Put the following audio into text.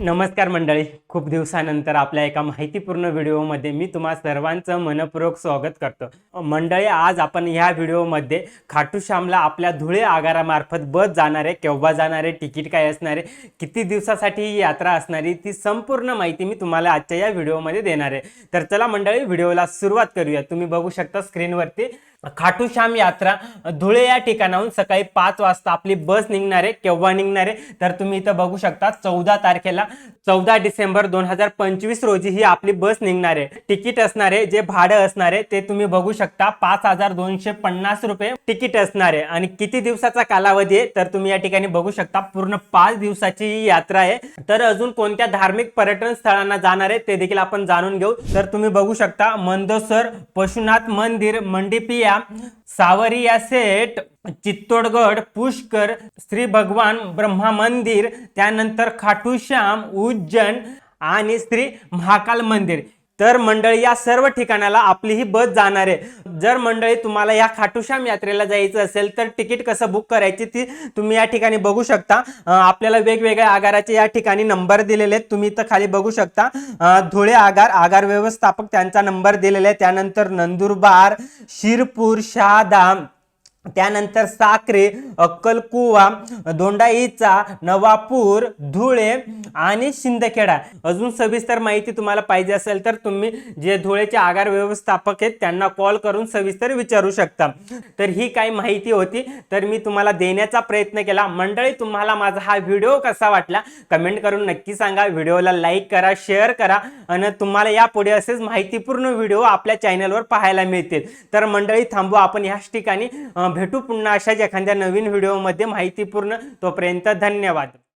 नमस्कार मंडळी, खूप दिवसानंतर आपल्या एका माहितीपूर्ण व्हिडिओमध्ये मी तुम्हा सर्वांचं मनपूर्वक स्वागत करतो। मंडळी, आज आपण ह्या व्हिडिओमध्ये खाटू श्यामला आपल्या धुळे आगारामार्फत बस जाणार आहे, केव्हा जाणार आहे, तिकीट काय असणार आहे, किती दिवसासाठी ही यात्रा असणार आहे, ती संपूर्ण माहिती मी तुम्हाला आजच्या या व्हिडिओमध्ये देणार आहे। तर चला मंडळी, व्हिडिओला सुरुवात करूया। तुम्ही बघू शकता स्क्रीनवरती खाटू श्याम यात्रा धुळे या ठिकाणाहून सकाळी 5 वाजता आपली बस निघणार आहे। केव्हा निघणार आहे तर तुम्ही इथं बघू शकता 14 तारखेला 14 डिसेंबर 2025 रोजी ही आपली बस निघणार आहे। तिकीट असणार आहे, जे भाडं असणार आहे ते तुम्ही बघू शकता 5250 रुपये तिकीट असणार आहे। आणि किती दिवसाचा कालावधी आहे तर तुम्ही या ठिकाणी बघू शकता पूर्ण 5 दिवसाची ही यात्रा आहे। तर अजून कोणत्या धार्मिक पर्यटन स्थळांना जाणार आहे ते देखील आपण जाणून घेऊ। तर तुम्ही बघू शकता मंदसौर पशुनाथ मंदिर, मंडीपिया, सावरिया सेट, चित्तोडगड, पुष्कर, श्री भगवान ब्रह्मा मंदिर, त्यानंतर खाटू श्याम, उज्जैन आणि श्री महाकाल मंदिर। तर मंडळी, या सर्व ठिकाणाला आपली ही बस जाणार आहे। जर मंडळी तुम्हाला या खाटू श्याम यात्रेला जायचं असेल तर तिकीट कसं बुक करायची ती तुम्ही या ठिकाणी बघू शकता। आपल्याला वेगवेगळ्या आगाराचे या ठिकाणी नंबर दिलेले आहेत, तुम्ही इथं खाली बघू शकता। धुळे आगार व्यवस्थापक त्यांचा नंबर दिलेला आहे, त्यानंतर नंदुरबार, शिरपूर, शहादा, त्यानंतर साक्रे, अक्कलकुवा, दोंडाईचा, नवापूर, धुळे आणि शिंदखेडा। अजून सविस्तर माहिती तुम्हाला पाहिजे असेल तर तुम्ही जे धुळेचे आगार व्यवस्थापक आहेत त्यांना कॉल करून सविस्तर विचारू शकता। तर ही काही माहिती होती, तर मी तुम्हाला देण्याचा प्रयत्न केला। मंडळी, तुम्हाला माझा हा व्हिडिओ कसा वाटला कमेंट करून नक्की सांगा। व्हिडिओला लाईक करा, शेअर करा आणि तुम्हाला यापुढे असेच माहितीपूर्ण व्हिडिओ आपल्या चॅनलवर पाहायला मिळतील। तर मंडळी, थांबू आपण ह्याच ठिकाणी, भेटू पुन्हा अशाच एखाद्या नवीन व्हिडिओमध्ये माहितीपूर्ण। तोपर्यंत धन्यवाद।